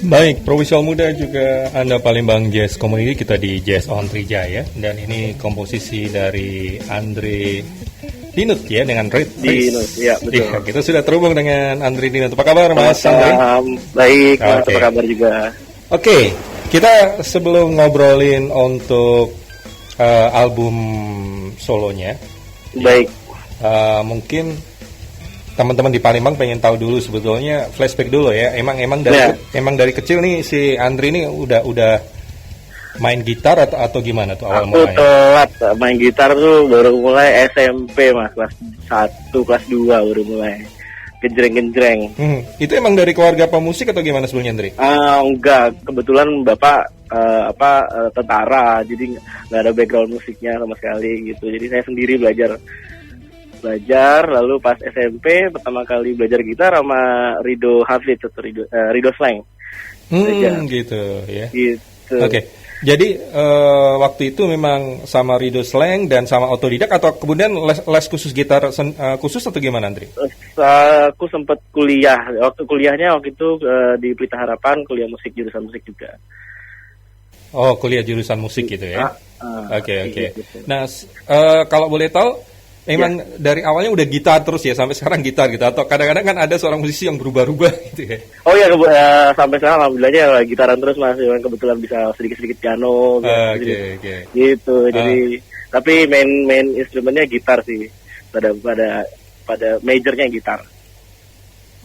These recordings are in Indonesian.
Baik, Profesional Muda juga Anda Palembang Jazz Community, kita di Jazz on Trijaya. Dan ini komposisi dari Andre Dinut ya, dengan Red Face. Dinut, ya betul. Iya, kita sudah terhubung dengan Andre Dinut. Apa kabar Mas Andre? Baik, Mas, apa kabar juga? Oke, kita sebelum ngobrolin untuk album solonya. Baik. Mungkin teman-teman di Palembang pengen tahu dulu sebetulnya flashback dulu ya. Emang dari kecil nih si Andri ini udah main gitar atau gimana tuh awal mulanya? Aku telat main gitar tuh baru mulai SMP Mas, kelas 1, kelas 2 baru mulai genjreng-genjreng. Itu emang dari keluarga pemusik atau gimana sebelumnya Andri? Enggak, kebetulan bapak tentara, jadi nggak ada background musiknya sama sekali gitu. Jadi saya sendiri belajar, lalu pas SMP pertama kali belajar gitar sama Rido Hafid atau Rido Slang. Gitu ya. Gitu. Oke. Jadi waktu itu memang sama Rido Slang dan sama otodidak atau kemudian les khusus gitar khusus atau gimana Andri? Aku sempat kuliah. Kuliahnya waktu itu di Pelita Harapan, kuliah musik, jurusan musik juga. Oh, kuliah jurusan musik gitu ya. Oke. Gitu. Nah, kalau boleh tahu emang dari awalnya udah gitar terus ya sampai sekarang gitar gitu atau kadang-kadang kan ada seorang musisi yang berubah-ubah gitu ya? Oh ya, sampai sekarang alhamdulillahnya gitaran terus Mas, kebetulan bisa sedikit-sedikit piano Oke. Gitu. Jadi tapi main instrumennya gitar sih. Pada majornya gitar.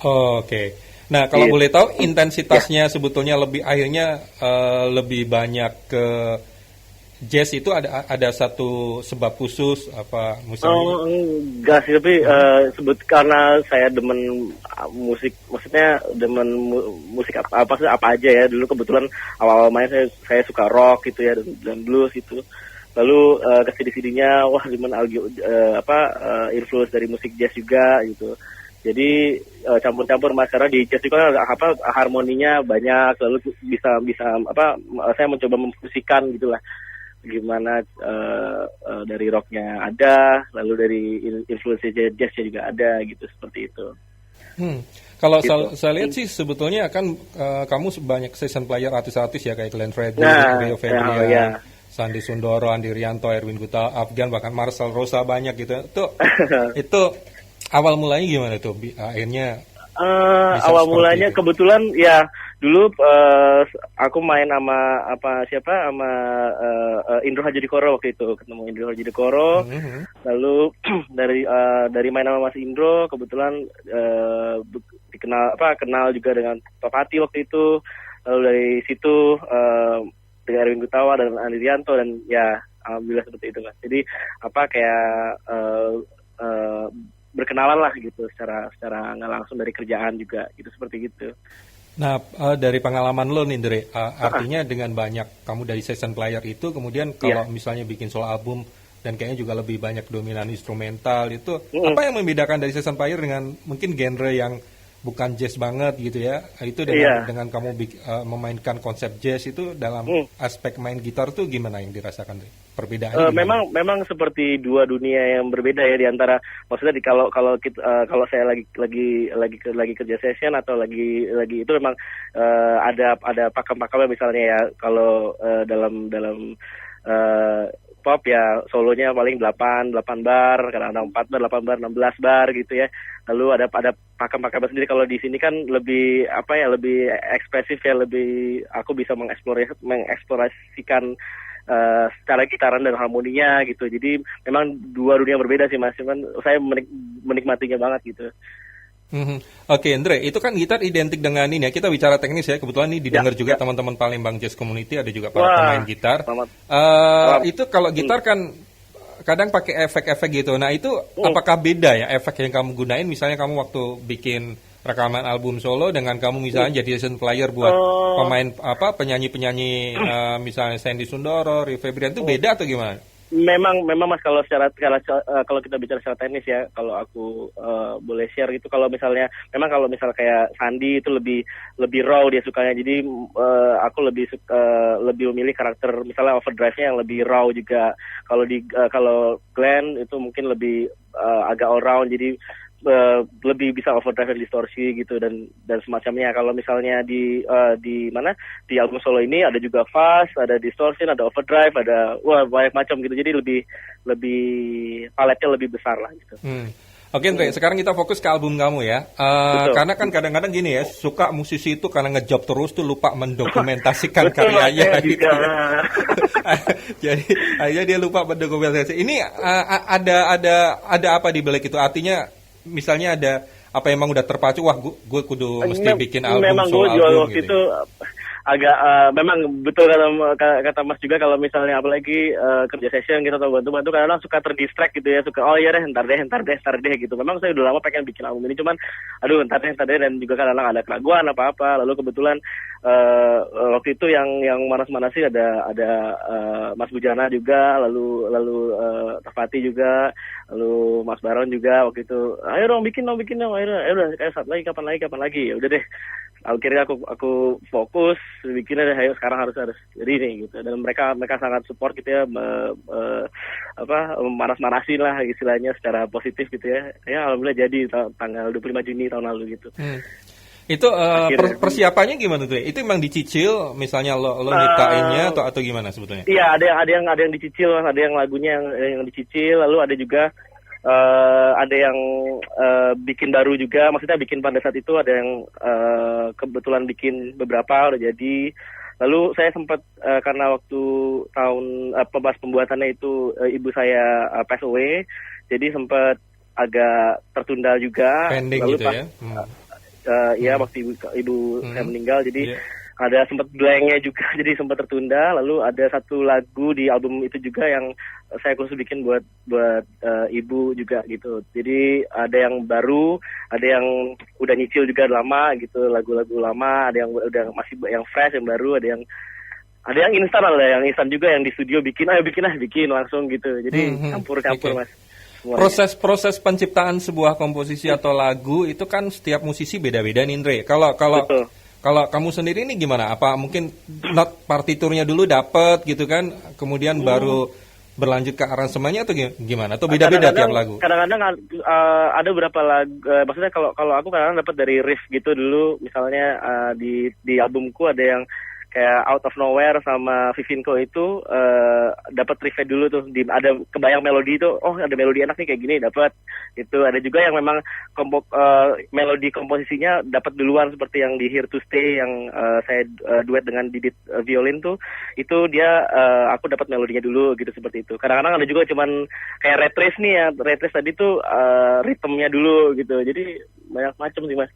Oke. Nah, kalau boleh tahu intensitasnya sebetulnya lebih banyak ke jazz itu ada satu sebab khusus apa misalnya? Enggak sih, tapi karena saya demen musik, maksudnya demen musik apa aja ya. Dulu kebetulan awal-awal main saya suka rock gitu ya dan blues gitu. Lalu ke CD-CD-nya demen influence dari musik jazz juga gitu. Jadi campur-campur Mas, karena di jazz juga harmoninya banyak, lalu bisa saya mencoba memfusikan gitulah. Gimana dari rocknya ada, lalu dari influence jazznya juga ada gitu, seperti itu. Kalau gitu. saya lihat sih sebetulnya kan kamu banyak session player artis-artis ya kayak Glenn Fredly, Rio Febrian, Sandi Sundoro, Andi Rianto, Erwin Guta, Afgan, bahkan Marcel Rosa banyak gitu. Itu awal mulanya gimana tuh? Akhirnya awal mulanya kebetulan ya dulu aku main sama Indro Hadjidikoro waktu itu, ketemu Indro Hadjidikoro. Lalu dari main sama Mas Indro kebetulan kenal juga dengan Pak Pati waktu itu. Lalu dari situ dengan Erwin Gutawa dan Andi Rianto, dan ya alhamdulillah seperti itu Mas. Jadi berkenalan lah gitu secara nggak langsung dari kerjaan juga gitu, seperti gitu. Nah, dari pengalaman lo nih, Andre, artinya dengan banyak kamu dari session player itu, kemudian kalau misalnya bikin solo album dan kayaknya juga lebih banyak dominan instrumental itu, apa yang membedakan dari session player dengan mungkin genre yang bukan jazz banget gitu ya? Itu dengan kamu memainkan konsep jazz itu dalam aspek main gitar tuh gimana yang dirasakan? Perbedaannya? Memang seperti dua dunia yang berbeda ya, di antara maksudnya kalau saya lagi kerja session atau lagi itu memang ada pakem-pakemnya, misalnya ya kalau dalam pop ya solonya paling 8 bar, kadang-kadang 4 bar, 8 bar, 16 bar gitu ya. Lalu ada pakem-pakemnya sendiri. Kalau di sini kan lebih lebih ekspresif ya, lebih aku bisa mengeksplorasikan secara gitaran dan harmoninya gitu. Jadi memang dua dunia berbeda sih Mas, cuman saya menikmatinya banget gitu. Oke, Andre, itu kan gitar identik dengan ini ya. Kita bicara teknis ya. Kebetulan ini didengar juga teman-teman Palembang Jazz Community, ada juga para pemain gitar. Itu kalau gitar kan kadang pakai efek-efek gitu. Nah, itu apakah beda ya efek yang kamu gunain? Misalnya kamu waktu bikin rekaman album solo dengan kamu misalnya jadi session player buat pemain penyanyi-penyanyi misalnya Sandy Sundoro, Rio Febrian, itu beda atau gimana? Memang Mas, kalau kita bicara secara teknis ya, kalau aku boleh share itu, kalau misalnya kayak Sandi itu lebih raw dia sukanya. Jadi aku lebih memilih karakter misalnya overdrive-nya yang lebih raw juga. Kalau Glenn itu mungkin lebih agak all round, jadi lebih bisa overdrive dan distorsi gitu dan semacamnya. Kalau misalnya di album solo ini ada juga fuzz, ada distortion, ada overdrive, ada banyak macam gitu. Jadi lebih paletnya lebih besar lah gitu. Oke, Andre, sekarang kita fokus ke album kamu ya. Karena kan kadang-kadang gini ya, suka musisi itu karena ngejob terus tuh lupa mendokumentasikan karyanya gitu. Jadi akhirnya dia lupa mendokumentasi. Ini ada apa di balik itu? Artinya misalnya ada apa, emang udah terpacu, wah gue kudu mesti bikin album memang solo gue album waktu gitu. itu agak memang betul kata Mas juga, kalau misalnya apalagi kerja session gitu atau bantu-bantu kadang suka terdistract gitu ya, suka oh iya deh ntar deh gitu. Memang saya udah lama pengen bikin album ini, cuman aduh ntar deh dan juga kadang-kadang ada keraguan apa lalu kebetulan waktu itu yang manas-manasi ada Mas Bujana juga, lalu Tafati juga, lalu Mas Baron juga waktu itu, ayo dong bikin dong, ayo udah kayak saat lagi kapan lagi ya udah deh. Akhirnya aku fokus bikinnya deh, ayo sekarang harus jadi ini gitu. Dan mereka sangat support gitu ya, manas-manasin lah istilahnya secara positif gitu ya. Ya alhamdulillah jadi tanggal 25 Juni tahun lalu gitu. Itu persiapannya gimana tuh? Itu emang dicicil, misalnya lo nyiptainnya atau gimana sebetulnya? Iya, ada yang dicicil, ada yang lagunya yang dicicil, lalu ada juga ada yang bikin baru juga, maksudnya bikin pada saat itu ada yang kebetulan bikin beberapa udah jadi. Lalu saya sempat karena waktu tahun pas pembuatannya itu ibu saya pass away, jadi sempat agak tertunda juga. Pending lalu gitu pas, ya? Ya waktu ibu saya meninggal, jadi ada sempat blanknya juga, jadi sempat tertunda. Lalu ada satu lagu di album itu juga yang saya khusus bikin buat ibu juga gitu. Jadi ada yang baru, ada yang udah nyicil juga lama gitu, lagu-lagu lama, ada yang udah masih yang fresh, yang baru, ada yang instan, ada yang instan juga yang di studio bikin langsung gitu. Jadi campur-campur Mas. Semuanya. Proses penciptaan sebuah komposisi atau lagu itu kan setiap musisi beda-beda nih, Andre. Kalau kamu sendiri ini gimana? Apa mungkin not partiturnya dulu dapet gitu kan, kemudian baru berlanjut ke aransemennya atau gimana? Atau beda-beda tiap lagu? Kadang-kadang ada beberapa lagu, maksudnya kalau aku kadang-kadang dapat dari riff gitu dulu. Misalnya di albumku ada yang kayak Out of Nowhere sama Vivinco itu dapat riffnya dulu tuh, ada kebayang melodi itu, oh ada melodi enak nih kayak gini, dapat itu. Ada juga yang memang melodi komposisinya dapat duluan, seperti yang di Here to Stay yang saya duet dengan Didit violin tuh, itu dia aku dapat melodinya dulu gitu, seperti itu. Kadang-kadang ada juga cuman kayak Red Race nih ya, Red Race tadi tuh ritmenya dulu gitu, jadi banyak macam sih Mas.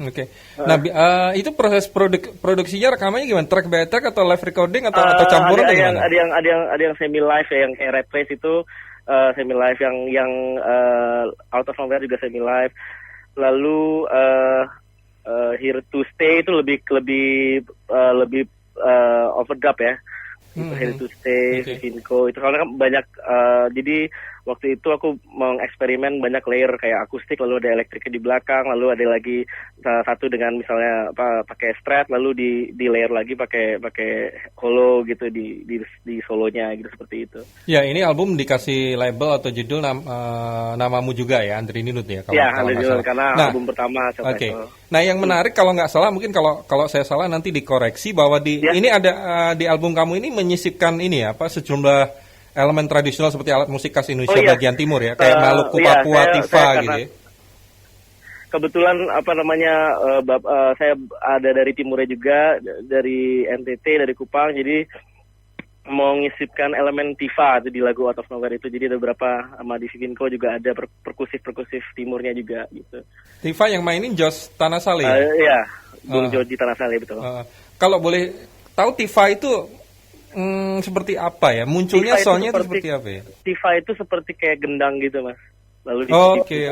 Oke. Nah, itu proses produksinya, rekamannya gimana? Track by track atau live recording atau campuran atau gimana? Ada yang semi live ya, yang kayak Red Race itu semi live, yang Out of Nowhere juga semi live. Lalu Here to Stay itu lebih overdub ya. Here to Stay, Vivinco itu karena kan banyak, jadi waktu itu aku mengeksperimen banyak layer kayak akustik, lalu ada elektriknya di belakang, lalu ada lagi satu dengan misalnya pakai strat, lalu di layer lagi pakai holo gitu di solonya gitu, seperti itu. Ya, ini album dikasih label atau judul namamu juga ya, Andre Ninut ya, kalau judul karena album pertama. Oke. Nah, yang menarik kalau nggak salah, mungkin kalau saya salah nanti dikoreksi, bahwa ini ada di album kamu ini menyisipkan ini ya, sejumlah elemen tradisional seperti alat musik khas Indonesia bagian timur ya, kayak Maluku, Papua, Tifa gitu ya. Kebetulan saya ada dari timurnya juga, dari NTT, dari Kupang, jadi mau ngisipkan elemen Tifa di lagu Out of Nowhere itu. Jadi ada beberapa, sama di Vivinco juga ada perkusif timurnya juga gitu. Tifa yang mainin Jos Tanasali. Iya, Bung Joji Tanasali, betul. Kalau boleh tahu Tifa itu seperti apa ya? Munculnya soalnya itu seperti apa ya? Tifa itu seperti kayak gendang gitu, Mas. Lalu Oke.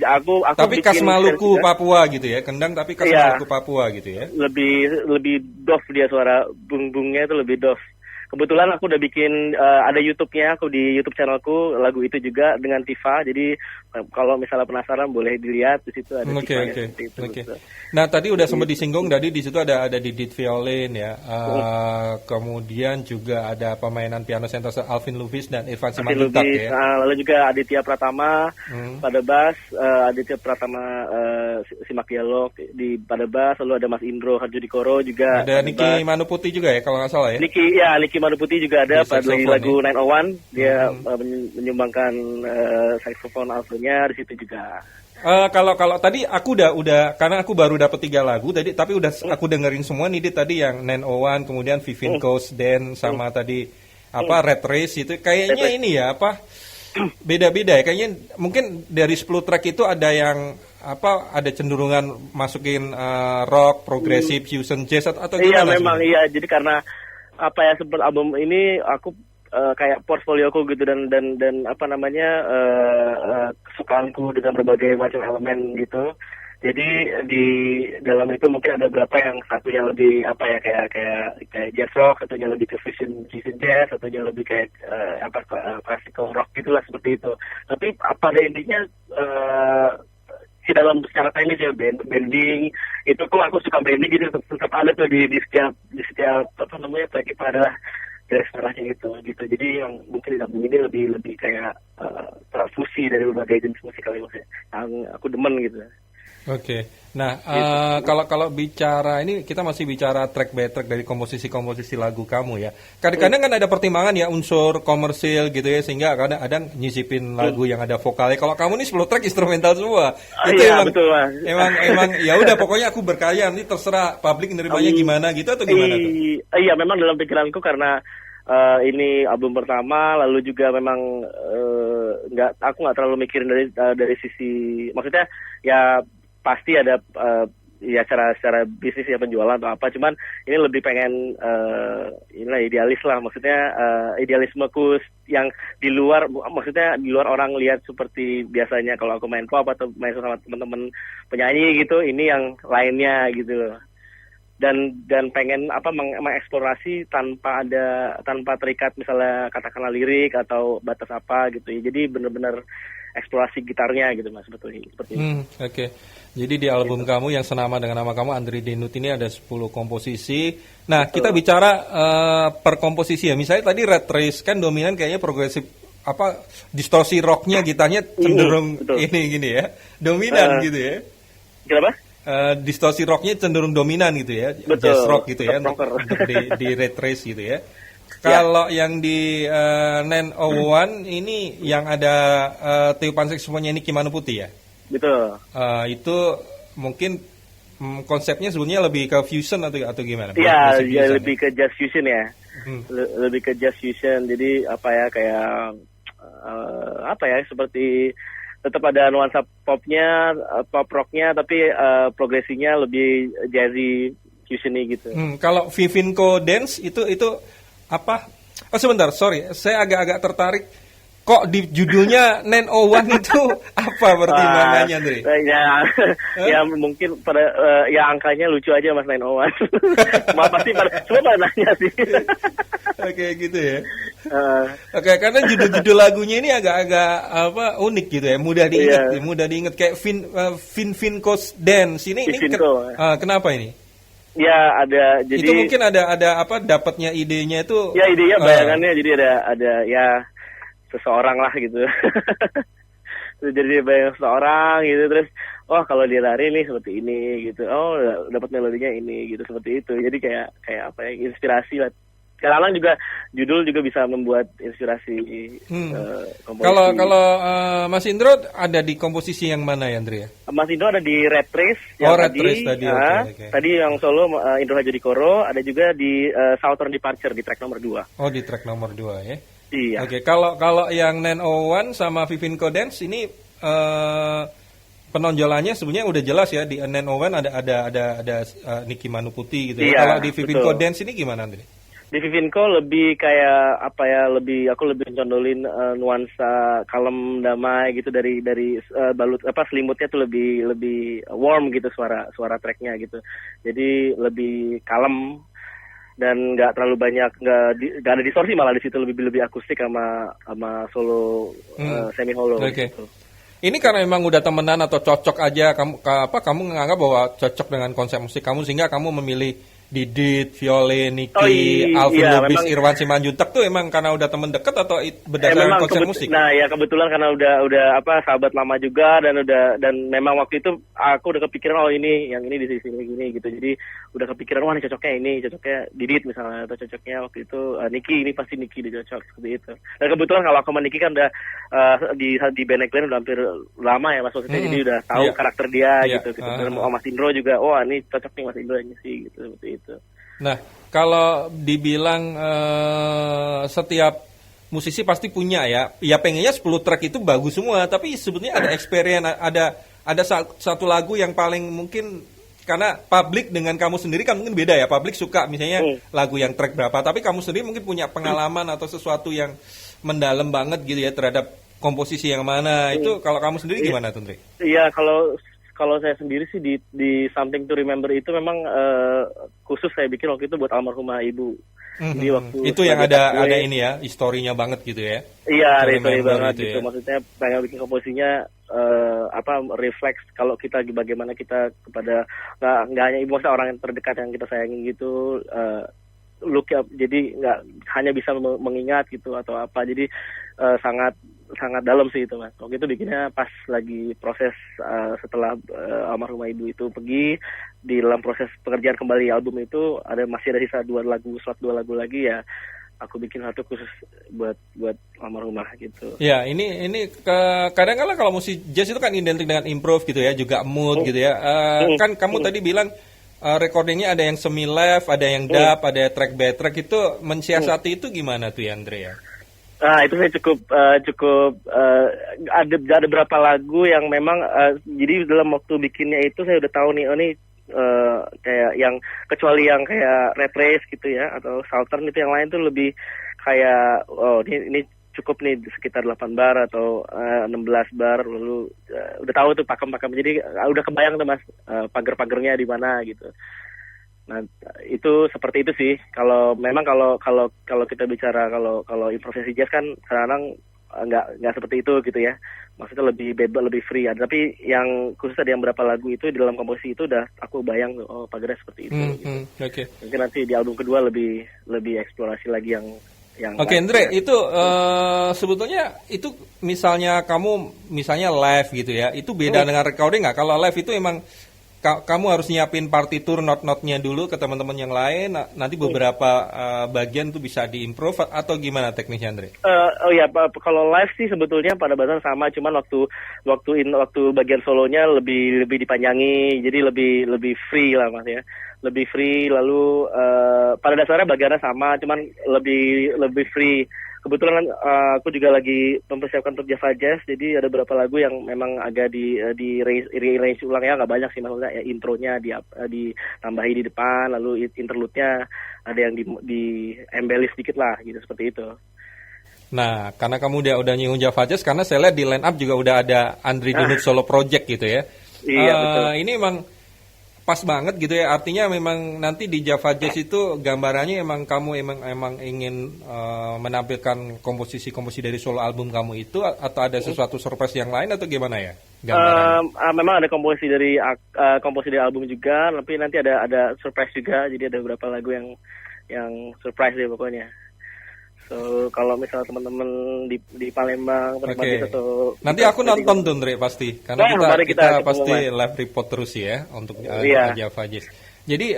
Aku tapi khas Maluku, Papua gitu ya. Kendang tapi khas Maluku, Papua gitu ya. Lebih dof dia, suara bung-bungnya itu lebih dof. kebetulan aku udah bikin ada YouTube-nya, aku di YouTube channelku lagu itu juga dengan Tifa. Jadi kalau misalnya penasaran boleh dilihat di situ ada Tifa. Oke. Nah, tadi udah sempat disinggung tadi di situ ada Didit Violin ya. Kemudian juga ada pemainan piano sentase Alvin Lubis dan Irfan Simanjuntak ya. Lalu juga Aditya Pratama pada bass, Aditya Pratama Simak Dialog di pada bass, lalu ada Mas Indro Harjudikoro juga. Ada Niki Manuputi juga ya kalau nggak salah ya. Niki Manuputi juga ada pada lagu 901 dia menyumbangkan saxophone altonya di situ juga. Kalau tadi aku udah karena aku baru dapat 3 lagu tadi, tapi udah aku dengerin semua nih tadi yang 901, kemudian Vivin Coast, Dan sama tadi Red Race itu kayaknya ini ya beda-beda ya, kayaknya mungkin dari 10 track itu ada yang ada cenderungan masukin rock, progressive, fusion, jazz atau gimana? Iya memang iya, jadi karena seperti album ini aku kayak portfolioku gitu dan kesukaanku dengan berbagai macam elemen gitu. Jadi di dalam itu mungkin ada beberapa yang satu yang lebih kayak jazz rock, atau yang lebih ke fusion jazz, atau yang lebih kayak classical rock gitulah seperti itu. Tapi pada intinya di dalam secara teknis ya bending itu kok aku suka bending gitu tetap ada tuh di setiap track itu adalah garis merahnya gitu. Jadi yang mungkin di album ini lebih kayak fusi dari berbagai jenis musik kali yang aku demen gitu. Oke. Nah, kalau bicara ini kita masih bicara track by track dari komposisi lagu kamu ya. Kadang-kadang kan ada pertimbangan ya unsur komersil gitu ya, sehingga kadang-kadang nyisipin lagu yang ada vokalnya. Kalau kamu nih 10 track instrumental semua. Itu betul, Mas. Emang ya udah pokoknya aku berkarya, ini terserah publik nerimanya gimana gitu atau gimana tuh? Iya, memang dalam pikiranku karena ini album pertama, lalu juga memang aku nggak terlalu mikirin dari sisi, maksudnya ya pasti ada secara bisnis ya penjualan atau apa, cuman ini lebih pengen inilah idealis lah, maksudnya idealismeku yang di luar orang lihat seperti biasanya kalau aku main pop atau main sama teman-teman penyanyi gitu, ini yang lainnya gitu. Dan pengen mengeksplorasi tanpa terikat misalnya katakanlah lirik atau batas apa gitu ya. Jadi benar-benar eksplorasi gitarnya gitu Mas, sebetulnya seperti itu. Oke. Jadi di album kamu yang senama dengan nama kamu Andri Denut ini ada 10 komposisi. Nah, kita bicara per komposisi ya. Misalnya tadi Red Race kan dominan kayaknya progresif distorsi rocknya, gitarnya cenderung ini gini ya. Dominan gitu ya. Kenapa? Distorsi rocknya cenderung dominan gitu ya, jazz rock gitu ya untuk di Red Race gitu ya. Kalau yang di 901 ini yang ada tiupan saksofonnya ini Kimano Putih ya. Betul. Itu mungkin konsepnya sebenarnya lebih ke fusion atau gimana? Iya, lebih ke jazz fusion ya. Lebih ke jazz fusion. Jadi seperti tetap ada nuansa popnya, pop rocknya, tapi progresinya lebih jazzy fusiony gitu. Kalau Vivinco Dance itu apa? Oh sebentar, sorry, saya agak tertarik. Kok di judulnya 901 itu apa pertimbangannya, Andre? Ya mungkin pada angkanya lucu aja Mas 901. Pasti semua pada nanya sih. Oke gitu ya. Oke, karena judul-judul lagunya ini agak unik gitu ya, mudah diingat kayak Vinco's Dance ini kenapa ini? Ya ada, jadi itu mungkin ada dapatnya idenya itu. Ya idenya bayangannya jadi ada seseorang lah gitu. Jadi bayang seseorang gitu, terus kalau dia lari nih seperti ini gitu, dapat melodinya ini gitu, seperti itu. Jadi kayak inspirasi lah. Kadang juga judul juga bisa membuat inspirasi komposisi. Kalau Mas Indro ada di komposisi yang mana ya, Andre ya? Mas Indro ada di Red Race. Red Race tadi. Okay. Tadi yang solo Indro Harjudikoro, ada juga di Southern Departure di track nomor 2. Oh, di track nomor 2 ya. Iya. Oke, kalau yang 901 sama Vivinco Dance ini penonjolannya sebenarnya udah jelas ya, di 901 ada Niki Manuputi gitu. Iya, kalau di Vivinco Dance ini gimana, Andre? Di Vivinco lebih kayak aku lebih condolin nuansa kalem damai gitu dari balut selimutnya tuh lebih warm gitu suara tracknya gitu. Jadi lebih kalem. dan nggak terlalu banyak, nggak ada distorsi, malah di situ lebih akustik sama solo semi hollow. Okay. Gitu. Ini karena memang udah temenan atau cocok aja kamu menganggap bahwa cocok dengan konsep musik kamu sehingga kamu memilih Didit, Viole, Niki, Alvin Lubis, Irwan Simanjuntak tuh emang karena udah temen deket atau berdasarkan konsep musik? Nah ya kebetulan karena udah sahabat lama juga dan memang waktu itu aku udah kepikiran ini yang ini di sini gini gitu, jadi udah kepikiran ini cocoknya Didit misalnya, atau cocoknya waktu itu Niki, ini pasti Niki cocok seperti itu. Dan kebetulan kalau aku sama Niki kan udah di band Glenn udah hampir lama ya Mas, maksudnya jadi udah tahu karakter dia gitu. Dan Mas Indro juga, ini cocok nih Mas Indro sih gitu seperti itu. Nah, kalau dibilang setiap musisi pasti punya ya pengennya 10 track itu bagus semua, tapi sebetulnya ada experience, ada satu lagu yang paling mungkin karena publik dengan kamu sendiri kan mungkin beda ya. Publik suka misalnya lagu yang track berapa, tapi kamu sendiri mungkin punya pengalaman atau sesuatu yang mendalam banget gitu ya terhadap komposisi yang mana. Itu kalau kamu sendiri gimana, Tundri? Iya, kalau saya sendiri sih di Something to Remember itu memang khusus saya bikin waktu itu buat almarhumah ibu. Jadi waktu itu yang ada ini ya, historinya banget gitu ya. Iya, ada histori banget gitu. Maksudnya pengen bikin komposisinya refleks kalau kita bagaimana kita kepada nggak hanya ibu, maksudnya orang yang terdekat yang kita sayangi gitu. Look up, jadi nggak hanya bisa mengingat gitu atau apa. Jadi sangat dalam sih itu Mas. Waktu itu bikinnya pas lagi proses setelah almarhumah ibu itu pergi, di dalam proses pengerjaan kembali album itu masih ada sisa 2 lagu lagi ya. Aku bikin satu khusus buat almarhumah gitu. Ya, ini kadang-kadang kalau musik jazz itu kan identik dengan improve gitu ya, juga mood gitu ya. Kan kamu tadi bilang recordingnya ada yang semi live, ada yang dub, ada track by track, itu mensiasati itu gimana tuh ya, Andre ya? Nah itu saya cukup ada beberapa lagu yang memang jadi dalam waktu bikinnya itu saya udah tahu nih kayak yang kecuali yang kayak Reprise gitu ya atau Southern, itu yang lain tuh lebih kayak ini cukup nih sekitar 8 bar atau 16 bar, lalu udah tahu tuh pakem-pakem, jadi udah kebayang tuh Mas pagar-pagarnya di mana gitu. Nah itu seperti itu sih. Kalau memang kalau kita bicara kalau improvisasi jazz kan kadang nggak seperti itu gitu ya. Maksudnya lebih bebas, lebih free. Tapi yang khusus ada yang berapa lagu itu di dalam komposisi itu udah aku bayang pagarnya seperti itu. Gitu. Okay. Mungkin nanti di album kedua lebih eksplorasi lagi yang Oke, Andre, itu sebetulnya itu misalnya live gitu ya, itu beda dengan recording nggak? Kalau live itu emang kamu harus nyiapin partitur not-notnya dulu ke teman-teman yang lain, nanti beberapa bagian tuh bisa diimprove atau gimana teknisnya, Andre? Kalau live sih sebetulnya pada dasarnya sama, cuman waktu bagian solonya lebih dipanjangi, jadi lebih free lah Mas ya. Lebih free, lalu pada dasarnya bagiannya sama, cuman lebih free. Kebetulan aku juga lagi mempersiapkan untuk Java Jazz, jadi ada beberapa lagu yang memang agak di rearrange ulang ya, nggak banyak sih maksudnya ya, intronya ditambahi di depan, lalu interlude-nya ada yang di embellish sedikit lah gitu, seperti itu. Nah, karena kamu udah nyinggung Java Jazz, karena saya lihat di line up juga udah ada Andri Dunut solo project gitu ya. Iya betul. Ini emang pas banget gitu ya, artinya memang nanti di Java Jazz itu gambarannya kamu ingin menampilkan komposisi dari solo album kamu itu, atau ada sesuatu surprise yang lain atau gimana ya memang ada komposisi dari album juga, tapi nanti ada surprise juga, jadi ada beberapa lagu yang surprise deh pokoknya. So kalau misal teman-teman di Palembang atau nanti aku nonton tuh Andre pasti, karena kita pasti live report terus ya untuk Java Jazz. Jadi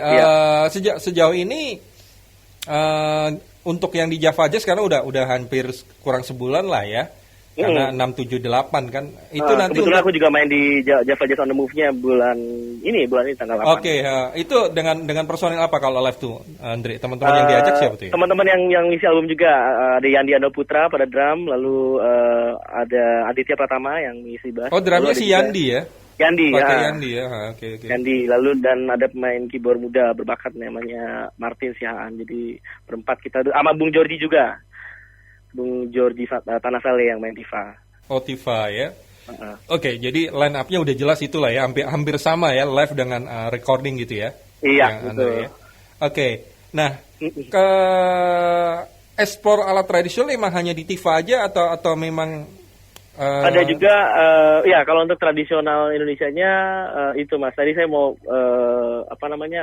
sejauh ini untuk yang di Java Jazz karena udah hampir kurang sebulan lah ya. Karena 678 kan itu nanti kebetulan aku juga main di Java Jazz on the Move-nya bulan ini tanggal 8. Oke, itu dengan personil apa kalau live tuh, Andre? Teman-teman yang diajak siapa tuh ya? Teman-teman yang ngisi album juga, ada Yandi Ando Putra pada drum, lalu ada Aditya Pratama yang ngisi bass. Oh, drumnya si Yandi ya? Yandi ya. Oke. Yandi, lalu dan ada pemain keyboard muda berbakat namanya Martin Sihaan. Jadi berempat kita sama Bung Jordi juga. Bung Jordi Tanasale yang main Tifa. Oh, Tifa ya. Oke, jadi line up-nya udah jelas itulah ya, hampir sama ya, live dengan recording gitu ya. Iya, betul. Ya. Oke. Nah, ke ekspor alat tradisional memang hanya di Tifa aja atau memang ada juga ya kalau untuk tradisional Indonesianya itu Mas. Tadi saya mau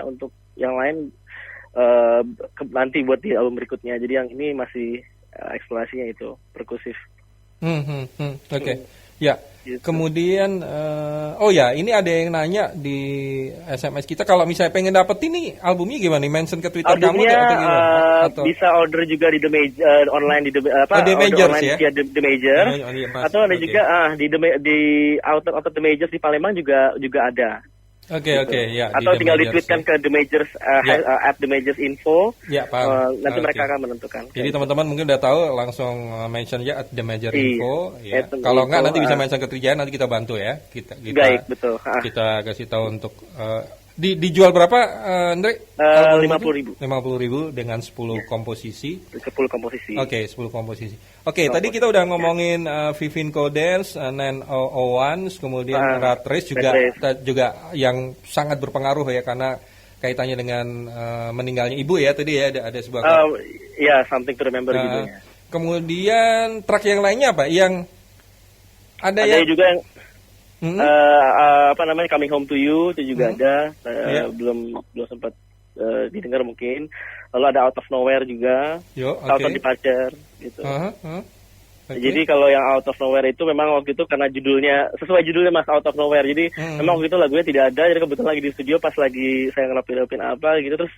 untuk yang lain nanti buat di album berikutnya. Jadi yang ini masih eksplorasinya itu perkusif. Oke. Ya. Gitu. Kemudian ini ada yang nanya di SMS kita kalau misalnya pengen dapet ini albumnya gimana nih? Mention ke Twitter albumnya, kamu atau gimana? Atau bisa order juga di The Major online di The Major online ya? via The Major. Atau ada juga di Out of The Majors di Palembang juga ada. Oke, ya. Atau tinggal ditweetkan ke The Majors at The Majors Info. Ya, paham. Nanti mereka akan menentukan. Jadi teman-teman mungkin udah tahu langsung mention aja at The Major Info. Ya. Kalau nggak nanti bisa mention ke Trijaya, nanti kita bantu ya. Baik, betul. Kita kasih tahu untuk dijual berapa, Andre? 50.000. 50.000 dengan 10 komposisi. 10 komposisi. Oke, 10 komposisi. Oke, tadi kita udah ngomongin Vivin Codens, 901, kemudian Rat Race juga yang sangat berpengaruh ya karena kaitannya dengan meninggalnya ibu ya tadi ya ada sebuah. Ya, something to remember gitu ya. Kemudian track yang lainnya apa? Yang ada juga yang Coming Home to You itu juga ada, belum sempat didengar mungkin. Lalu ada Out of Nowhere juga, Out of Departure gitu. Jadi kalau yang Out of Nowhere itu memang waktu itu karena sesuai judulnya Mas, Out of Nowhere. Jadi memang waktu itu lagunya tidak ada, jadi kebetulan lagi di studio pas lagi saya ngerapin apa gitu, terus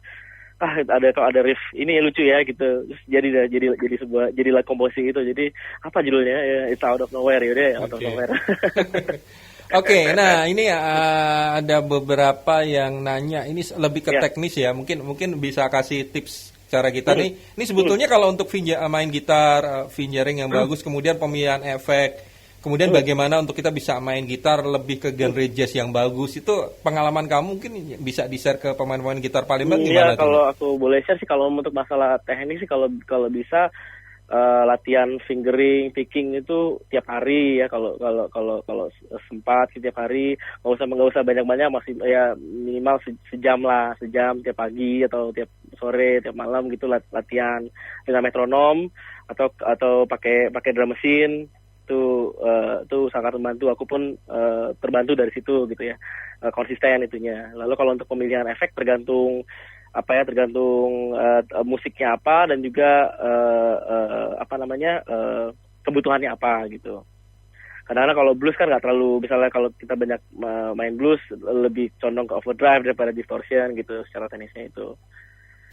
ada riff ini lucu ya gitu, terus jadi lagu komposisi gitu. Jadi apa judulnya? Ya, It's Out of Nowhere, yaudah Out of Nowhere. Oke, nah ini ada beberapa yang nanya, ini lebih ke teknis ya, mungkin bisa kasih tips cara kita nih. Ini sebetulnya kalau untuk main gitar, fingering yang bagus, kemudian pemilihan efek, kemudian bagaimana untuk kita bisa main gitar lebih ke genre jazz yang bagus, itu pengalaman kamu mungkin bisa di-share ke pemain-pemain gitar Palembang gimana? Iya, kalau aku boleh share sih, kalau untuk masalah teknik sih kalau bisa latihan fingering, picking itu tiap hari ya, kalau sempat sih tiap hari, nggak usah banyak-banyak, masih ya minimal sejam tiap pagi atau tiap sore, tiap malam gitu latihan dengan metronom atau pakai drum machine itu sangat membantu. Aku pun terbantu dari situ gitu ya, konsisten itunya. Lalu kalau untuk pemilihan efek tergantung musiknya apa dan juga kebutuhannya apa gitu. Kadang-kadang kalau blues kan nggak terlalu, misalnya kalau kita banyak main blues lebih condong ke overdrive daripada distortion gitu secara teknisnya itu.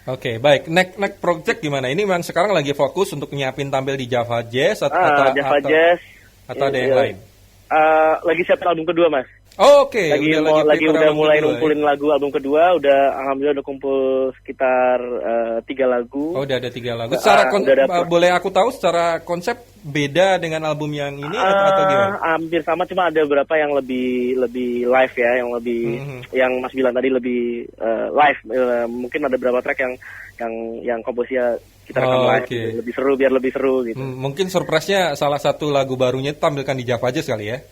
Oke, baik. Next project gimana? Ini memang sekarang lagi fokus untuk nyiapin tampil di Java Jazz atau ada yang lain? Lagi siapin album kedua, Mas. Oh, oke. Lagi udah mulai ngumpulin lagu album kedua, alhamdulillah udah kumpul sekitar 3 lagu. Oh, udah ada 3 lagu. Boleh aku tahu secara konsep beda dengan album yang ini atau gimana? Hampir sama, cuma ada beberapa yang lebih live ya, yang lebih yang Mas bilang tadi lebih live. Mungkin ada beberapa track yang komposisinya kita rekam live, lebih seru, biar lebih seru gitu. Mungkin surprise-nya salah satu lagu barunya tampilkan di Java aja sekali ya.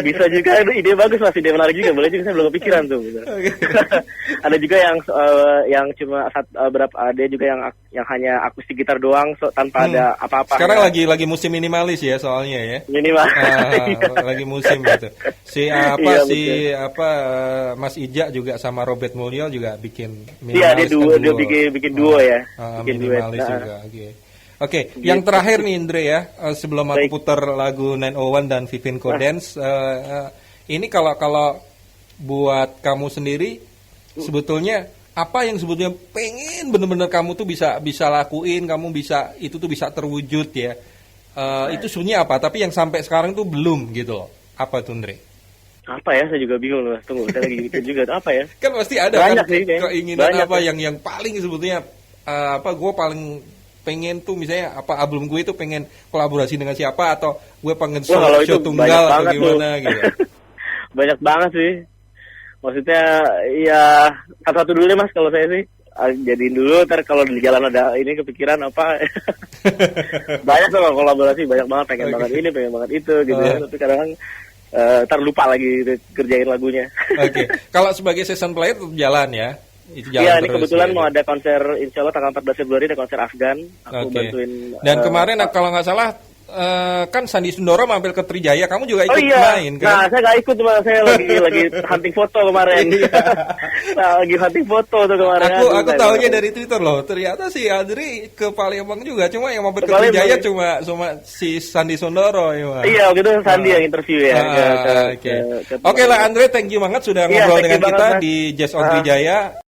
Bisa juga, ide bagus Mas, ide menarik juga, boleh juga, saya belum kepikiran tuh. Ada juga yang cuma ada juga yang hanya akustik gitar doang tanpa ada apa-apa. Sekarang lagi musim minimalis ya soalnya ya. Lagi musim gitu. Mas Ija juga sama Robert Mulyo juga bikin minimalis. Iya, dia bikin duo ya. Minimalis juga. Oke, yang terakhir nih Indre ya, sebelum aku putar lagu 901 dan Vivin Codens, ini kalau buat kamu sendiri, sebetulnya apa yang sebetulnya pengen bener-bener kamu tuh bisa lakuin, kamu itu tuh bisa terwujud ya, itu sebenarnya apa? Tapi yang sampai sekarang tuh belum gitu loh. Apa tuh Indre? Apa ya, saya juga bingung loh. Tunggu, saya lagi mikir juga apa ya? Kan pasti ada banyak kan keinginan apa yang paling sebetulnya gue paling pengen tuh, misalnya album gue itu pengen kolaborasi dengan siapa, atau gue pengen show tunggal atau gimana gitu. Banyak banget sih, maksudnya ya satu-satu dulu deh Mas, kalau saya sih jadiin dulu, ntar kalau di jalan ada ini kepikiran apa. Banyak tuh kolaborasi, banyak banget, pengen banget ini, pengen banget itu gitu. Tapi kadang-kadang ntar lupa lagi kerjain lagunya. Oke. Kalau sebagai season player tetap jalan ya. Itu Iya, jalan ini terus. kebetulan Ya. mau ada konser, insya Allah tanggal 14 Februari ada konser Afgan. Aku Oke. bantuin. Dan kemarin kalau nggak salah kan Sandi Sundoro mampir ke Trijaya, kamu juga ikut Oh iya, main kan? nah saya nggak ikut, cuma saya lagi hunting foto kemarin. Nah, lagi hunting foto tuh kemarin. Aku tahunya dari Twitter loh. Ternyata si Adri ke Palembang juga, cuma yang mampir ke Palembang. Trijaya cuma si Sandi Sundoro ya. Iya, waktu itu Sandi yang interview ya. Oke lah Andre, thank you banget sudah ngobrol dengan kita Mas. di Jazz on Trijaya.